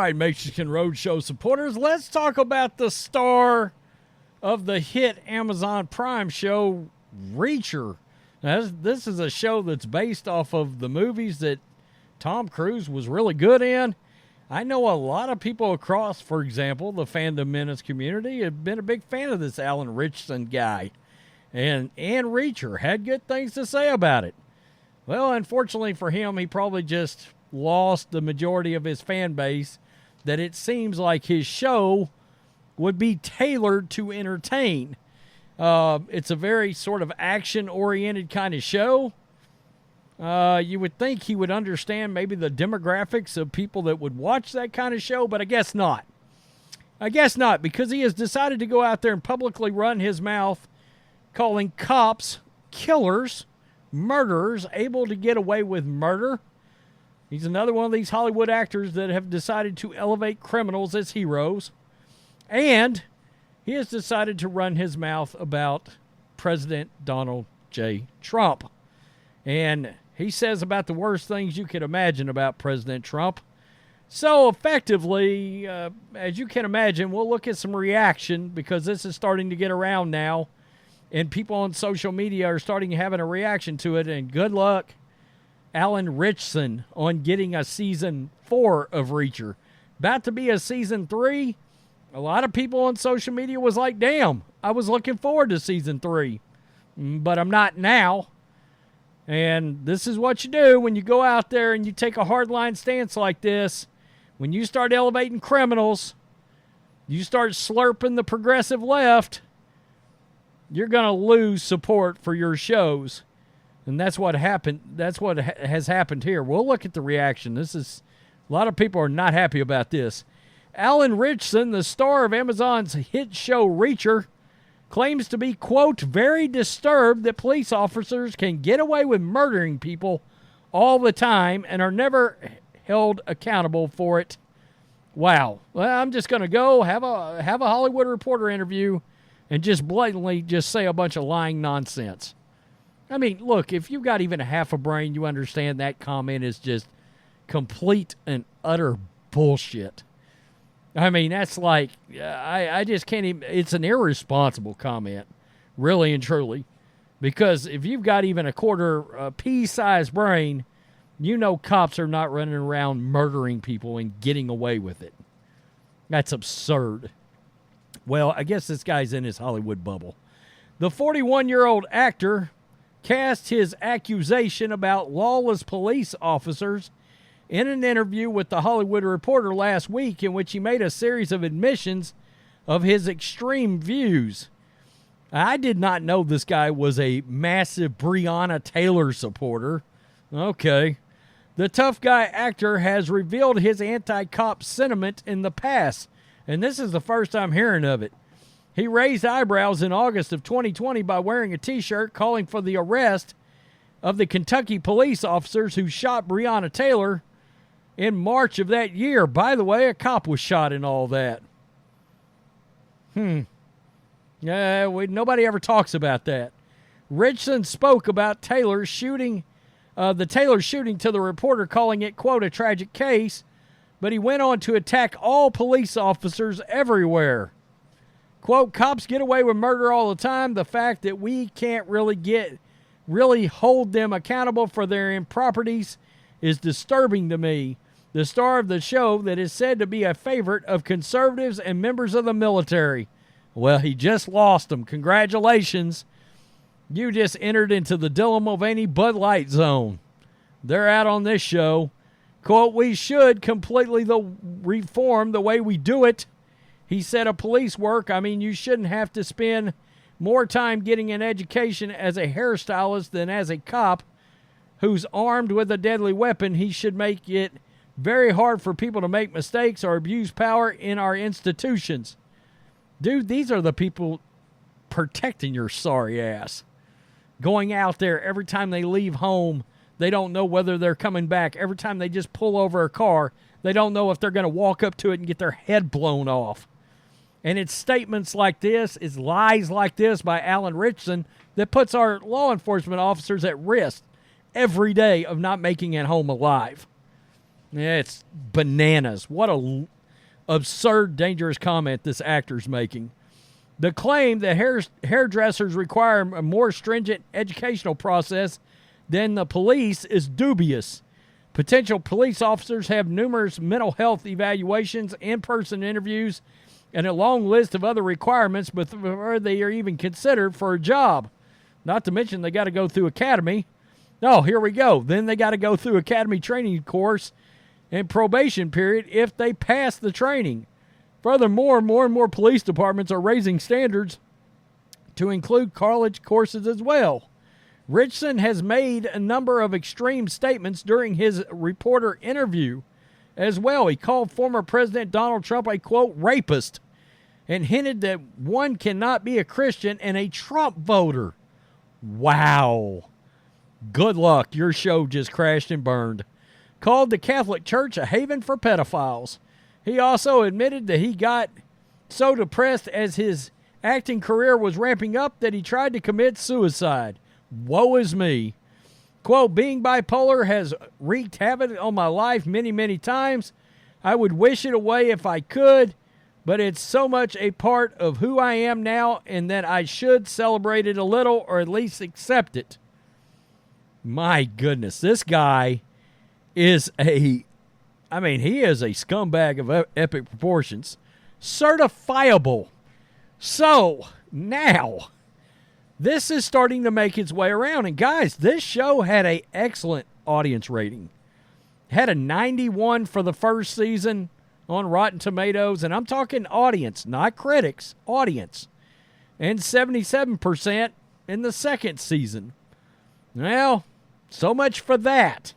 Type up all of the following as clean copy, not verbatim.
right, Matrixx and Rhodes show supporters, let's talk about the star of the hit Amazon Prime show, Reacher. Now, this is a show that's based off of the movies that Tom Cruise was really good in. I know a lot of people across, for example, the Fandom Menace community have been a big fan of this Alan Ritchson guy. And Reacher had good things to say about it. Well, unfortunately for him, he probably just lost the majority of his fan base, that it seems like his show would be tailored to entertain. It's a very sort of action-oriented kind of show. You would think he would understand maybe the demographics of people that would watch that kind of show, but I guess not. I guess not, because he has decided to go out there and publicly run his mouth calling cops killers, murderers, able to get away with murder. He's another one of these Hollywood actors that have decided to elevate criminals as heroes. And he has decided to run his mouth about President Donald J. Trump. And he says about the worst things you could imagine about President Trump. So effectively, as you can imagine, we'll look at some reaction, because this is starting to get around now. And people on social media are starting having a reaction to it. And good luck, Alan Ritchson, on getting a season 4 of Reacher. About to be a season 3. A lot of people on social media was like, damn, I was looking forward to season 3. But I'm not now. And this is what you do when you go out there and you take a hardline stance like this. When you start elevating criminals, you start slurping the progressive left, you're going to lose support for your shows. And that's what happened. That's what has happened here. We'll look at the reaction. A lot of people are not happy about this. Alan Ritchson, the star of Amazon's hit show Reacher, claims to be, quote, very disturbed that police officers can get away with murdering people all the time and are never held accountable for it. Wow. Well, I'm just going to go have a Hollywood Reporter interview and just blatantly just say a bunch of lying nonsense. I mean, look, if you've got even a half a brain, you understand that comment is just complete and utter bullshit. I mean, that's like, I just can't even, it's an irresponsible comment, really and truly. Because if you've got even a quarter pea-sized brain, you know cops are not running around murdering people and getting away with it. That's absurd. Well, I guess this guy's in his Hollywood bubble. The 41-year-old actor cast his accusation about lawless police officers in an interview with The Hollywood Reporter last week, in which he made a series of admissions of his extreme views. I did not know this guy was a massive Breonna Taylor supporter. Okay. The tough guy actor has revealed his anti-cop sentiment in the past, and this is the first I'm hearing of it. He raised eyebrows in August of 2020 by wearing a T-shirt calling for the arrest of the Kentucky police officers who shot Breonna Taylor in March of that year. By the way, a cop was shot in all that. Nobody ever talks about that. Ritchson spoke about the Taylor shooting to the Reporter, calling it, quote, a tragic case, but he went on to attack all police officers everywhere. Quote, cops get away with murder all the time. The fact that we can't really hold them accountable for their improprieties is disturbing to me. The star of the show that is said to be a favorite of conservatives and members of the military. Well, he just lost them. Congratulations. You just entered into the Dylan Mulvaney Bud Light zone. They're out on this show. Quote, we should completely reform the way we do it. He said of police work, I mean, you shouldn't have to spend more time getting an education as a hairstylist than as a cop who's armed with a deadly weapon. He should make it very hard for people to make mistakes or abuse power in our institutions. Dude, these are the people protecting your sorry ass. Going out there every time they leave home, they don't know whether they're coming back. Every time they just pull over a car, they don't know if they're going to walk up to it and get their head blown off. And it's statements like this, it's lies like this by Alan Ritchson that puts our law enforcement officers at risk every day of not making it home alive. Yeah, it's bananas. What a absurd, dangerous comment this actor's making. The claim that hairdressers require a more stringent educational process than the police is dubious. Potential police officers have numerous mental health evaluations, in-person interviews, and a long list of other requirements before they are even considered for a job. Not to mention they got to go through academy. Oh, here we go. Then they got to go through academy training course and probation period if they pass the training. Furthermore, more and more police departments are raising standards to include college courses as well. Ritchson has made a number of extreme statements during his reporter interview as well. He called former President Donald Trump a, quote, rapist, and hinted that one cannot be a Christian and a Trump voter. Wow. Good luck. Your show just crashed and burned. Called the Catholic Church a haven for pedophiles. He also admitted that he got so depressed as his acting career was ramping up that he tried to commit suicide. Woe is me. Quote, being bipolar has wreaked havoc on my life many, many times. I would wish it away if I could, but it's so much a part of who I am now and that I should celebrate it a little or at least accept it. My goodness, this guy is he is a scumbag of epic proportions. Certifiable. So, now, this is starting to make its way around. And guys, this show had an excellent audience rating. Had a 91 for the first season on Rotten Tomatoes. And I'm talking audience, not critics, audience. And 77% in the second season. Well, so much for that.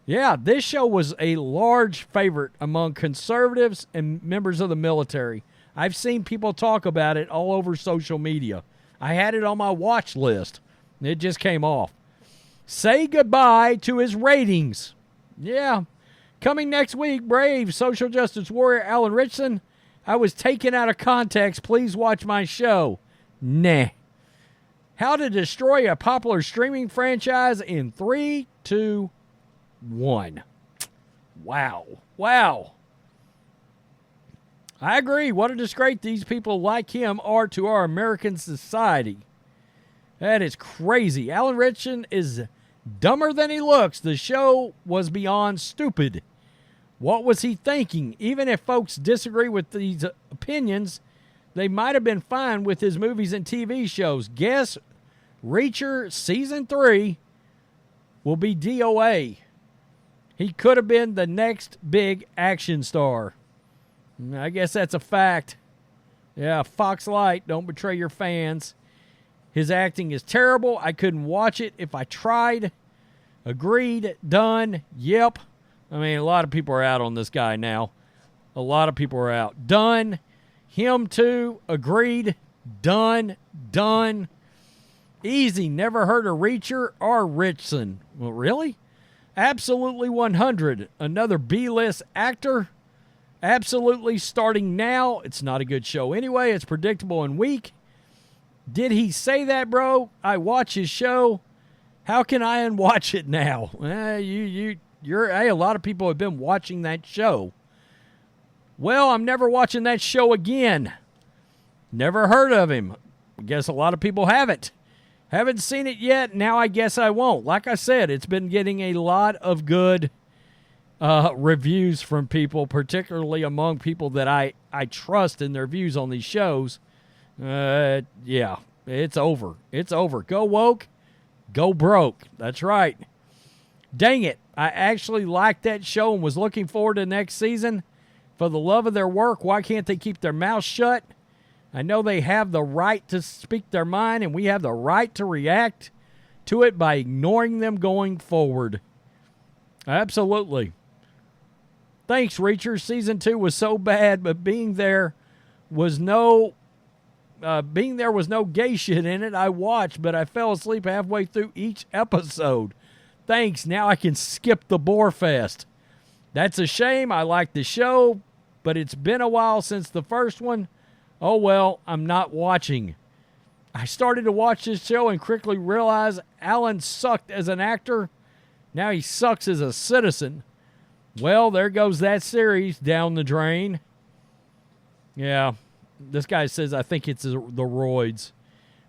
Yeah, this show was a large favorite among conservatives and members of the military. I've seen people talk about it all over social media. I had it on my watch list. It just came off. Say goodbye to his ratings. Yeah. Coming next week, brave social justice warrior Alan Ritchson. I was taken out of context. Please watch my show. Nah. How to destroy a popular streaming franchise in 3, 2, 1. Wow. Wow. I agree. What a disgrace these people like him are to our American society. That is crazy. Alan Ritchson is dumber than he looks. The show was beyond stupid. What was he thinking? Even if folks disagree with these opinions, they might have been fine with his movies and TV shows. Guess Reacher Season 3 will be DOA. He could have been the next big action star. I guess that's a fact. Yeah, Fox Light, don't betray your fans. His acting is terrible. I couldn't watch it if I tried. Agreed. Done. Yep. I mean, a lot of people are out on this guy now. A lot of people are out. Done. Him too. Agreed. Done. Done. Easy. Never heard of Reacher or Ritchson. Well, really? Absolutely 100. Another B-list actor. Absolutely starting now. It's not a good show anyway. It's predictable and weak. Did he say that, bro? I watch his show. How can I unwatch it now? A lot of people have been watching that show. Well, I'm never watching that show again. Never heard of him. I guess a lot of people haven't. Haven't seen it yet. Now I guess I won't. Like I said, it's been getting a lot of good reviews from people, particularly among people that I trust in their views on these shows. Yeah, it's over. It's over. Go woke, go broke. That's right. Dang it. I actually liked that show and was looking forward to next season. For the love of their work, why can't they keep their mouths shut? I know they have the right to speak their mind, and we have the right to react to it by ignoring them going forward. Absolutely. Thanks, Reacher. Season 2 was so bad, but being there was no gay shit in it. I watched, but I fell asleep halfway through each episode. Thanks. Now I can skip the Boar Fest. That's a shame. I like the show, but it's been a while since the first one. Oh, well, I'm not watching. I started to watch this show and quickly realized Alan sucked as an actor. Now he sucks as a citizen. Well, there goes that series down the drain. Yeah. This guy says, I think it's the Rhodes.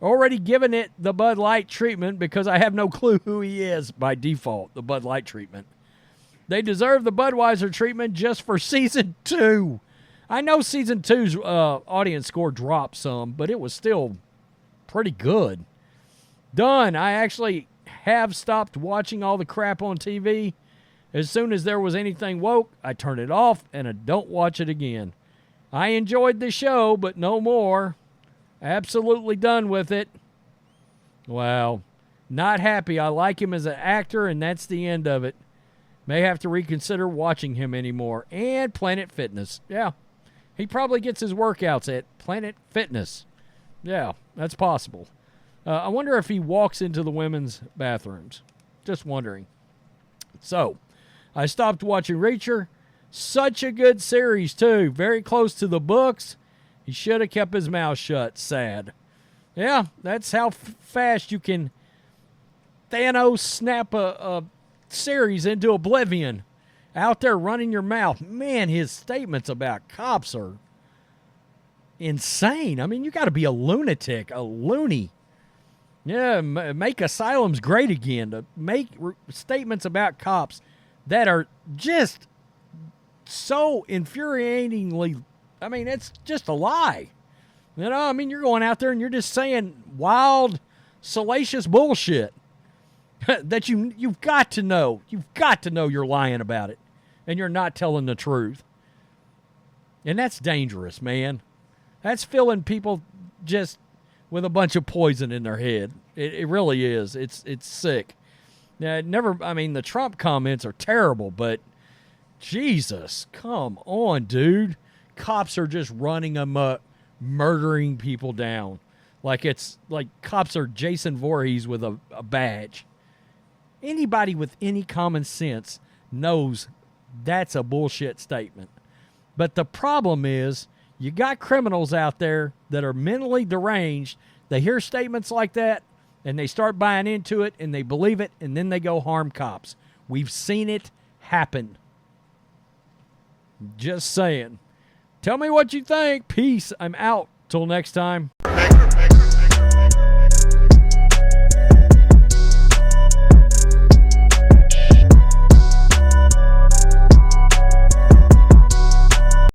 Already given it the Bud Light treatment because I have no clue who he is by default, the Bud Light treatment. They deserve the Budweiser treatment just for season 2. I know season 2's audience score dropped some, but it was still pretty good. Done. I actually have stopped watching all the crap on TV. As soon as there was anything woke, I turned it off and I don't watch it again. I enjoyed the show, but no more. Absolutely done with it. Wow. Not happy. I like him as an actor, and that's the end of it. May have to reconsider watching him anymore. And Planet Fitness. Yeah. He probably gets his workouts at Planet Fitness. Yeah, that's possible. I wonder if he walks into the women's bathrooms. Just wondering. So, I stopped watching Reacher. Such a good series, too. Very close to the books. He should have kept his mouth shut. Sad. Yeah, that's how fast you can Thanos snap a series into oblivion. Out there running your mouth. Man, his statements about cops are insane. I mean, you got to be a lunatic, a loony. Yeah, make asylums great again. To make statements about cops that are just so infuriatingly, I mean, it's just a lie. You know, I mean, you're going out there and you're just saying wild, salacious bullshit that you've got to know. You've got to know you're lying about it and you're not telling the truth. And that's dangerous, man. That's filling people just with a bunch of poison in their head. It really is. It's sick. Now, the Trump comments are terrible, but Jesus, come on, dude. Cops are just running amok, murdering people down. Like cops are Jason Voorhees with a badge. Anybody with any common sense knows that's a bullshit statement. But the problem is, you got criminals out there that are mentally deranged. They hear statements like that, and they start buying into it, and they believe it, and then they go harm cops. We've seen it happen. Just saying. Tell me what you think. Peace. I'm out. Till next time.